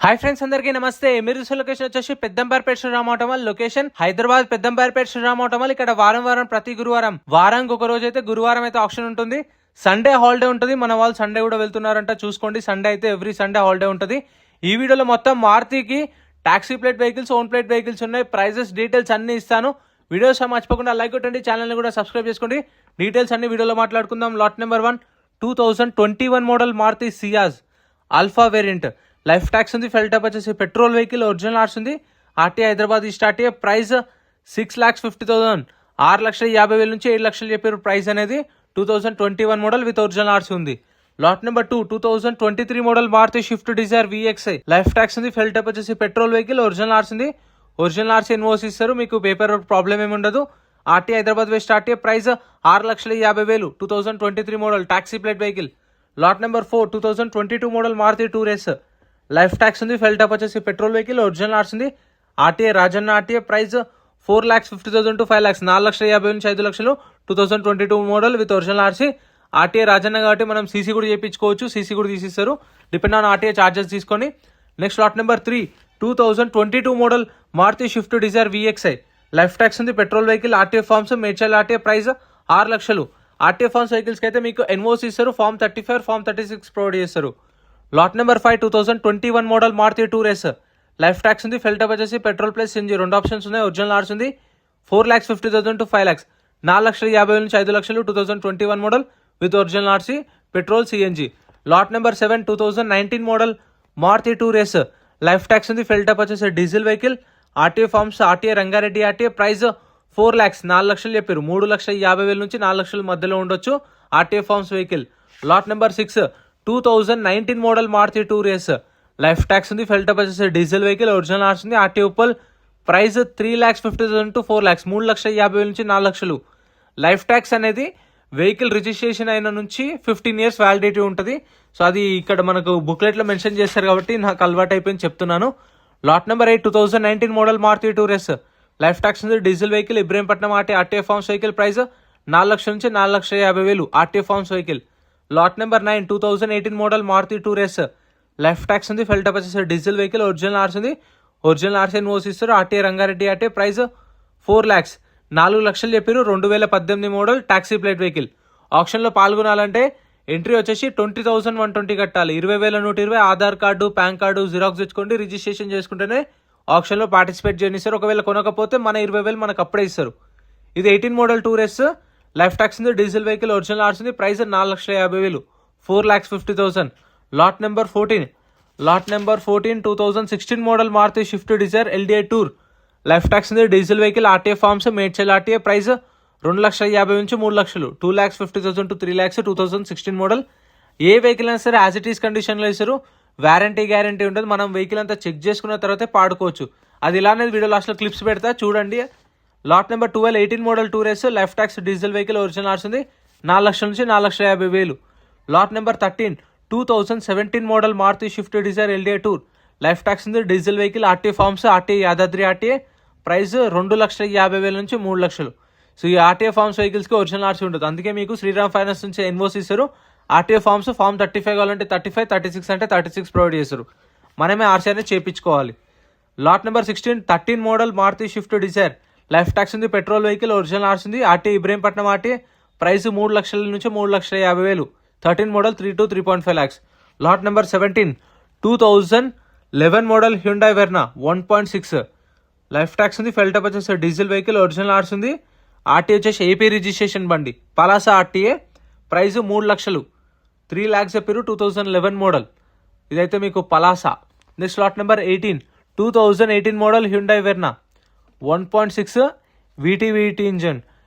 Hi friends, అందరికీ నమస్తే. మీరు చూసే లొకేషన్ వచ్చేసి పెద్దంబర్పేట శ్రీరామ్ ఆటోమల్. లొకేషన్ హైదరాబాద్ పెద్దంబర్పేట శ్రీరామ్ ఆటోమల్. ఇక్కడ వారం ప్రతి గురువారం వారానికి ఒక రోజు అయితే గురువారం అయితే ఆప్షన్ ఉంటుంది. సండే హాలిడే ఉంటుంది. మన వాళ్ళు సండే కూడా వెళ్తున్నారంట, చూసుకోండి. సండే అయితే ఎవ్రీ సండే హాలిడే ఉంటుంది. ఈ వీడియోలో మొత్తం మారుతికి taxi plate vehicles, own plate vehicles ఉన్నాయి. ప్రైజెస్, డీటెయిల్స్ అన్ని ఇస్తాను. వీడియోస్ మర్చిపోకుండా లైక్ కొట్టండి, ఛానల్ని కూడా సబ్స్క్రైబ్ చేసుకోండి. డీటెయిల్స్ అన్ని వీడియోలో మాట్లాడుకుందాం. Lot number 1 2021 model Maruti Ciaz alpha variant. Life tax ఉంది. ఫెల్ టైప్ వచ్చేసి పెట్రోల్ వెహికల్, ఒరిజినల్ ఆర్స్ ఉంది. ఆర్టీఐ హైదరాబాద్ స్టార్ట్ అయ్యే ప్రైస్ 6,50,000, 6,50,000 నుంచి 7 లక్షలు చెప్పారు ప్రైస్ అనేది. 2021 మోడల్ విత్ ఒరిజినల్ ఆర్స్ ఉంది. Lot number 2 2023 model Maruti Swift Dzire VXI. Life tax ఉంది. ఫెల్ టైప్ వచ్చేసి పెట్రోల్ వెహికల్, ఒరిజినల్ ఆర్స్ ఉంది. ఒరిజినల్ ఆర్స్ ఇన్వోస్ ఇస్తారు, మీకు పేపర్ ప్రాబ్లం ఏమి ఉండదు. ఆర్టీఐ హైదరాబాద్ స్టార్ట్ అయ్యే price 6,50,000. 2023 model taxi plate vehicle. Lot number 4 2022 model Maruti tour S. Life tax ఉంది. ఫెల్ టైప్ వచ్చేసి పెట్రోల్ వెహికల్, ఒరిజినల్ ఆర్స్ ఉంది. RTI Rajanna RTI price 4,50,000 to 5 lakhs, 4,50,000 నుంచి 5 లక్షలు. 2022 model with original RC. RTI Rajanna కాబట్టి మనం సీసీ కూడా చేయించుకోవచ్చు, సీసీ కూడా తీసిస్తారు, డిపెండ్ ఆన్ ఆర్టీఐ చార్జెస్ తీసుకొని. Next lot number 3 2022 model Maruti Swift Dzire VXI. Life tax ఉంది. Petrol vehicle, RTI forms, Medchal RTI price 6 లక్షలు. ఆర్టీఐ ఫార్మ్స్ వెహికల్స్కి అయితే మీకు ఎన్ఓసి ఇస్తారు, ఫార్మ్ 35, ఫార్మ్ 36 ప్రొవైడ్ చేస్తారు. Lot number 5 2021 model Maruti tour S. Life tax ఉంది. Fuel type వచ్చేసి పెట్రోల్ ప్లస్ సిఎన్జీ 2 ఆప్షన్స్ ఉన్నాయి. ఒరిజినల్ ఆర్స్ ఉంది. 4,50,000 to 5 lakhs, 4,50,000 నుంచి 5 లక్షలు. 2021 model with original RC, petrol CNG. Lot number 7 2019 model Maruti tour S. Life tax ఉంది. Fuel type వచ్చేసి diesel vehicle, RTI forms, RTI Rangareddy RTI price 4 lakhs, 4 లక్షలు చెప్పారు. 3,50,000 నుంచి 4 లక్షల మధ్యలో ఉండొచ్చు RTI forms vehicle. Lot number 6 2019 model Maruti tour S. Life tax ఉంది. Fuel type వచ్చేసి డీజిల్ వెహికల్, ఒరిజినల్ ఆర్స్ ఉంది. RTI Uppal price 3,50,000 to 4 lakhs, 3,50,000 నుంచి 4 లక్షలు. లైఫ్ ట్యాక్స్ అనేది వెహికల్ రిజిస్ట్రేషన్ అయిన నుంచి 15 years వ్యాలిడిటీ ఉంటుంది. సో అది ఇక్కడ మనకు బుక్లెట్లో మెన్షన్ చేస్తారు కాబట్టి నాకు అలవాటు అయిపోయింది చెప్తున్నాను. Lot number 8 2019 model Maruti tour S. Life tax ఉంది. Diesel vehicle, Ibrahimpatnam RTI forms vehicle price 4 లక్షల నుంచి 4,50,000 RTI forms vehicle. Lot number 9 2018 model Maruti tour S. Life tax ఉంది. ఫెల్ టైప్ వచ్చేసి డీజిల్ వెహికల్, ఒరిజినల్ ఆర్స్ ఉంది. ఒరిజినల్ ఆర్స్ ఎన్ఓసి ఇస్తారు. RTI Rangareddy RTI price 4 lakhs, 4 లక్షలు చెప్పారు. 2018 మోడల్ టాక్సీ ప్లేట్ వెహికల్. ఆప్షన్లో పాల్గొనాలంటే ఎంట్రీ వచ్చేసి 20,120 కట్టాలి. 20,120 Aadhaar card, pan card xerox తెచ్చుకోండి, రిజిస్ట్రేషన్ చేసుకుంటేనే ఆప్షన్లో పార్టిసిపేట్ చేయనిస్తారు. ఒకవేళ కొనకపోతే మన 20,000 మనకు అప్పుడే ఇస్తారు. ఇది 18 model tour S. Life tax ఉంది. డీజిల్ వెహికల్, ఒరిజినల్ ఆర్స్ ఉంది. Price 4,50,000, 4,50,000. Lot number 14 2016 model Maruti Swift Dzire LDI tour. Life tax ఉంది. Diesel vehicle, RTI forms, Medchal RTI price 2,50,000 నుంచి 3 లక్షలు. 2,50,000 to 3 lakhs. 2016 మోడల్. ఏ వెహికల్ అయినా సరే యాజ్ ఇట్ ఈస్ కండిషన్లో ఇస్తారు. వ్యారంటీ గ్యారంటీ ఉంటుంది. మనం వెహికల్ అంతా చెక్ చేసుకున్న తర్వాతే పాడుకోవచ్చు. అది ఇలానే వీడియో లాస్ట్లో క్లిప్స్ పెడతా చూడండి. Lot number 12 18 model tour S. Life tax, diesel vehicle, original ఆర్స్ ఉంది. 4 లక్షల నుంచి 4,50,000. Lot number 13 2017 model Maruti Swift Dzire LDI tour. Life tax ఉంది. Diesel vehicle, RTI forms, RTI Yadadri RTI price 2,50,000 నుంచి 3 లక్షలు. సో ఈ ఆర్టీఐ ఫార్మ్స్ వెహికల్స్కి ఒరిజినల్ ఆర్సీ ఉంటుంది. అందుకే మీకు శ్రీరామ్ ఫైనాన్స్ నుంచి ఎన్ఓసి ఇస్తారు. ఆర్టీఐ ఫార్మ్స్, ఫార్మ్ 35 కావాలంటే 35, 36 అంటే 36 ప్రొవైడ్ చేస్తారు. మనమే ఆర్సీ అనేది చేయించుకోవాలి. Lot number 16 13 model Maruti Swift Dzire. Life tax ఉంది. పెట్రోల్ వెహికల్, ఒరిజినల్ ఆర్స్ ఉంది. ఆర్టీఐ ఇబ్రహీంపట్నం ఆర్టీఐ ప్రైస్ 3 లక్షల నుంచి 3,50,000. 13 model 3 to 3.5 lakhs. Lot number 17 2011 model Hyundai Verna 1.6. Life tax ఉంది. ఫెల్ టైప్ వచ్చేసి డీజిల్ వెహికల్, ఒరిజినల్ ఆర్స్ ఉంది. ఆర్టీఐ వచ్చేసి ఏపీ రిజిస్ట్రేషన్ బండి, Palasa RTA price 3 లక్షలు, 3 lakhs చెప్పారు. 2011 మోడల్. ఇదైతే మీకు Palasa. Next lot number 18 2018 model Hyundai Verna 1.6 VT engine.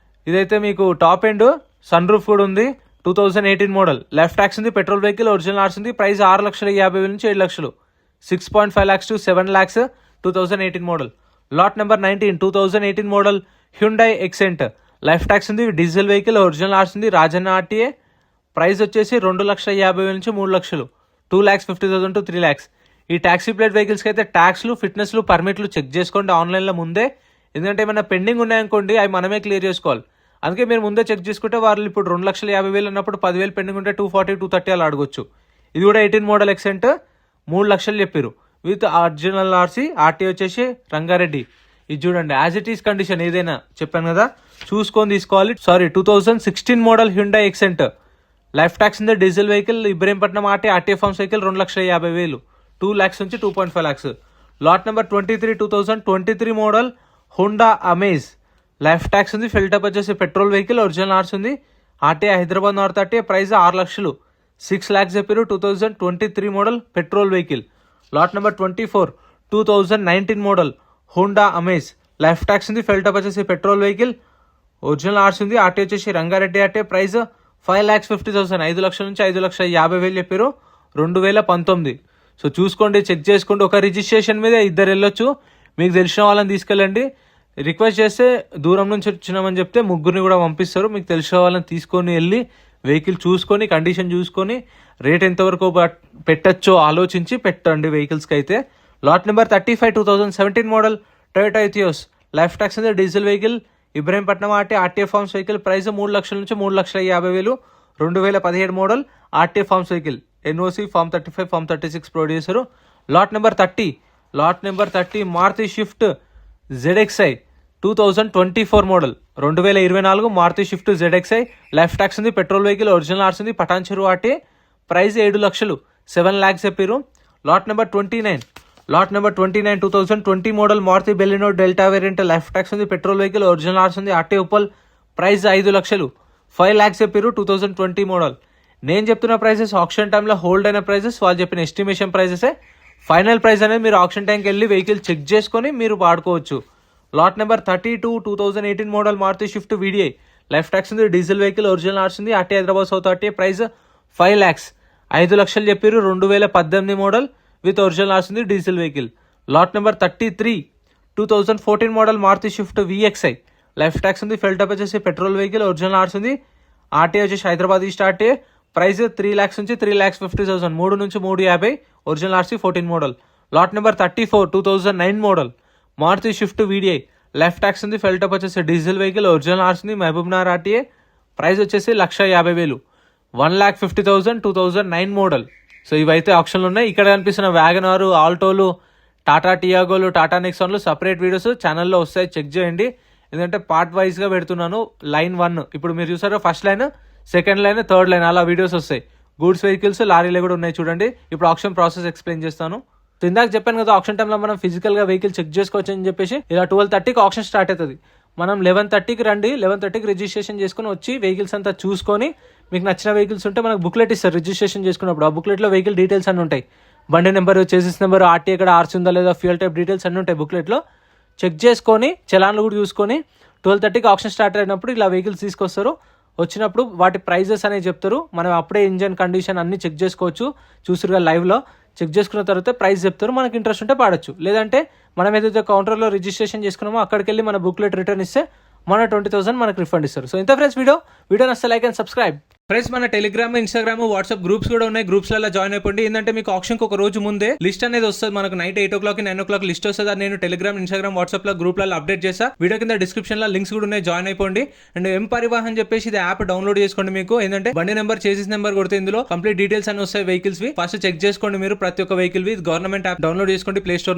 ఇదైతే మీకు టాప్ ఎండ్, సన్ రూఫ్ కూడా ఉంది. 2018 మోడల్. లైఫ్ ట్యాక్స్ ఉంది. పెట్రోల్ వెహికల్, ఒరిజినల్ ఆర్స్ ఉంది. ప్రైస్ 6,50,000 నుంచి 7 లక్షలు. 6.5 lakhs to 7 lakhs. 2018 model. Lot number 19 2018 model Hyundai Xcent. Life tax ఉంది. డీజిల్ వెహికల్, ఒరిజినల్ ఆర్స్ ఉంది. రాజన్న ఆర్టీఏ ప్రైస్ వచ్చేసి 2,50,000 నుంచి 3 లక్షలు. 2,50,000 to 3 lakhs. ఈ టాక్సీ ప్లేట్ వెహికల్స్కి అయితే ట్యాక్స్లు, ఫిట్నెస్లు, పర్మిట్లు చెక్ చేసుకోండి ఆన్లైన్లో ముందే. ఎందుకంటే ఏమైనా పెండింగ్ ఉన్నాయనుకోండి అవి మనమే క్లియర్ చేసుకోవాలి. అందుకే మీరు ముందే చెక్ చేసుకుంటే వాళ్ళు ఇప్పుడు 2,50,000 అన్నప్పుడు 10,000 పెండింగ్ ఉంటే 240, 230 అలా అడగొచ్చు. ఇది కూడా 18 మోడల్ ఎక్సెంట్ 3 లక్షలు చెప్పారు. With original RC. ఆర్టీ వచ్చేసి రంగారెడ్డి. ఇది చూడండి యాజ్ ఇట్ ఈస్ కండిషన్, ఏదైనా చెప్పాను కదా చూసుకొని తీసుకోవాలి. 2016 model Hyundai Xcent, life tax ఉంది, diesel vehicle, Ibrahimpatnam RTA forms vehicle, 2,50,000, 2 lakhs నుంచి 2.5 lakhs. Lot number 23 2023 model Honda Amaze, life tax ఉంది, ఫిల్టప్ వచ్చేసి పెట్రోల్ వెహికల్, ఒరిజినల్ ఆర్స్ ఉంది, RTA Hyderabad north RTA, price 6 లక్షలు, 6 lakhs చెప్పారు. 2023 model petrol vehicle. Lot number 24 2019 model Honda Amaze, life tax ఉంది, fuel type వచ్చేసి petrol vehicle, original ఆర్స్ ఉంది, RT వచ్చేసి Rangareddy RT, price 5,50,000, 5 లక్షల నుంచి 5,50,000 చెప్పారు. 2019. సో చూసుకోండి, చెక్ చేసుకోండి. ఒక రిజిస్ట్రేషన్ మీద ఇద్దరు వెళ్ళొచ్చు, మీకు తెలిసిన వాళ్ళని తీసుకెళ్ళండి. రిక్వెస్ట్ చేస్తే దూరం నుంచి వచ్చినామని చెప్తే ముగ్గురిని కూడా పంపిస్తారు. మీకు తెలిసిన వాళ్ళని తీసుకొని వెళ్ళి వెహికల్ చూసుకొని కండిషన్ చూసుకొని రేట్ ఎంతవరకు పెట్టచ్చో ఆలోచించి పెట్టండి వెహికల్స్కి అయితే. Lot number 35 2017 model Toyota Etios, life tax ఉంది, diesel vehicle, Ibrahimpatnam RTA forms vehicle, price 3 లక్షల నుంచి 3,50,000, 2017 model RTA forms vehicle, NOC form 35 form 36 producer. Lot number 30 Maruti Swift ZXi 2024 model, 2024 Maruti Swift ZXi, life tax ఉంది, petrol vehicle, original ఆర్స్ ఉంది, పటాన్ చెరువు RT, price 7 లక్షలు, 7 lakhs చెప్పారు. Lot number 29 2020 model Maruti Baleno delta variant, life tax ఉంది, petrol vehicle, original ఆర్స్ ఉంది, RT Uppal, price 5 లక్షలు, 5 lakhs చెప్పారు. 2020 model. నేను చెప్తున్న ప్రైసెస్ ఆప్షన్ టైంలో హోల్డ్ అయిన ప్రైసెస్, వాళ్ళు చెప్పిన ఎస్టిమేషన్ ప్రైసెసే. ఫైనల్ ప్రైస్ అనేది మీరు ఆప్షన్ టైంకి వెళ్ళి వెహికల్ చెక్ చేసుకొని మీరు వాడుకోవచ్చు. Lot number 32 2018 model Maruti Swift VDI, life tax ఉంది, డీజిల్ వెహికల్, ఒరిజినల్ ఆర్స్ ఉంది, RT Hyderabad south RT, price 5 lakhs, 5 లక్షలు చెప్పారు. 2018 మోడల్ విత్ ఒరిజినల్ ఆర్స్ ఉంది, diesel vehicle. Lot number 33 2014 model Maruti Swift VXi, life tax ఉంది, ఫిల్టప్ వచ్చేసి పెట్రోల్ వెహికల్, ఒరిజినల్ ఆర్స్ ఉంది, RTA వచ్చేసి Hyderabad east RTA, price 3 lakhs నుంచి 3,50,000, 3 నుంచి 3,50, original RC 14 model. Lot number 34 2009 model Maruti Swift VDI, life tax ఉంది, fuel type వచ్చేసి diesel vehicle, original ఆర్స్ ఉంది, Mahabubnagar RTA, price వచ్చేసి 1,50,000, 1,50,000, 2009 మోడల్. సో ఇవైతే ఆప్షన్లు ఉన్నాయి. ఇక్కడ కనిపిస్తున్న వ్యాగనార్, ఆల్టోలు, టాటా టియాగోలు, టాటా నెక్సాన్లు సపరేట్ వీడియోస్ ఛానల్లో వస్తాయి, చెక్ చేయండి. ఎందుకంటే పార్ట్ వైజ్గా పెడుతున్నాను. లైన్ 1 ఇప్పుడు మీరు చూసారో, first line, second line, third line, అలా వీడియోస్ వస్తాయి. గూడ్స్ వెహికల్స్, లారీలు కూడా ఉన్నాయి చూడండి. ఇప్పుడు ఆప్షన్ ప్రాసెస్ ఎక్స్ప్లెయిన్ చేస్తాను. సో ఇందాక చెప్పాను కదా, ఆప్షన్ టైంలో మనం ఫిజికల్గా వెహికల్ చెక్ చేసుకోవచ్చు అని చెప్పేసి, ఇలా 12:30కి ఆప్షన్ స్టార్ట్ అవుతుంది. మనం 11:30కి రండి, 11:30కి రిజిస్ట్రేషన్ చేసుకుని వచ్చి వెహికల్స్ అంతా చూసుకొని మీకు నచ్చిన వెహికల్స్ ఉంటే మనకు బుక్లెట్ ఇస్తారు రిజిస్ట్రేషన్ చేసుకున్నప్పుడు. ఆ బుక్లెట్లో వెహికల్ డీటెయిల్స్ అన్నీ ఉంటాయి. బండి నెంబర్, చేసిస్ నెంబర్, ఆర్టీ ఎక్కడ ఆర్సీ ఉందా లేదా, ఫ్యూయల్ టైప్ డీటెయిల్స్ అన్నీ ఉంటాయి బుక్లెట్లో. చెక్ చేసుకొని చలాన్లు కూడా చూసుకొని 12:30కి ఆప్షన్ స్టార్ట్ అయినప్పుడు ఇలా వెహికల్స్ తీసుకొస్తారు. వచ్చినప్పుడు వాటి ప్రైజెస్ అనేవి చెప్తారు. మనం అప్పుడే ఇంజన్ కండిషన్ అన్ని చెక్ చేసుకోవచ్చు. చూసిరుగా లైవ్లో చెక్ చేసుకున్న తర్వాత ప్రైస్ చెప్తారు. మనకి ఇంట్రెస్ట్ ఉంటే పాడొచ్చు. లేదంటే మనం ఏదైతే కౌంటర్లో రిజిస్ట్రేషన్ చేసుకున్నామో అక్కడికి వెళ్ళి మన బుక్లెట్ రిటర్న్ ఇస్తే మన 20,000 మనకు రిఫండ్ ఇస్తారు. సో ఇంత ఫ్రెండ్స్, వీడియో నచ్చితే లైక్ అండ్ సబ్స్క్రైబ్. ఫ్రెండ్స్, మన టెలిగ్రామ్, ఇన్స్టాగ్రామ్, వాట్సాప్ గ్రూప్స్ కూడా ఉన్నాయి. గ్రూప్స్లలో జాయిన్ అయిపోండి. ఏంటంటే మీకు ఆప్షన్కి ఒక రోజు ముందే లిస్ట్ అనేది వస్తుంది. మనకు నైట్ 8 o'clock 9 o'clock లిస్ట్ వస్తుంది. అది నేను టెలిగ్రామ్, ఇన్స్టాగ్రామ్, వాట్సాప్ లో గ్రూప్లలో అప్డేట్ చేస్తా. వీడియో కింద డిస్క్రిప్షన్ లో లింక్స్ కూడా ఉన్నాయి, జాయిన్ అయిపోండి. అండ్ ఎం పరివాహన్ చెప్పేసి ఇది యాప్ డౌన్లోడ్ చేసుకోండి. మీకు ఏంటంటే బండి నెంబర్, చేసిస్ నెంబర్ కొడితే ఇందులో కంప్లీట్ డీటెయిల్స్ అన్ని వస్తాయి వెహికల్స్ వి. ఫస్ట్ చెక్ చేసుకోండి మీరు ప్రతి ఒక్క వెహికల్ వి. గవర్నమెంట్ యాప్ డౌన్లోడ్ చేసుకోండి ప్లే స్టోర్ నుంచి.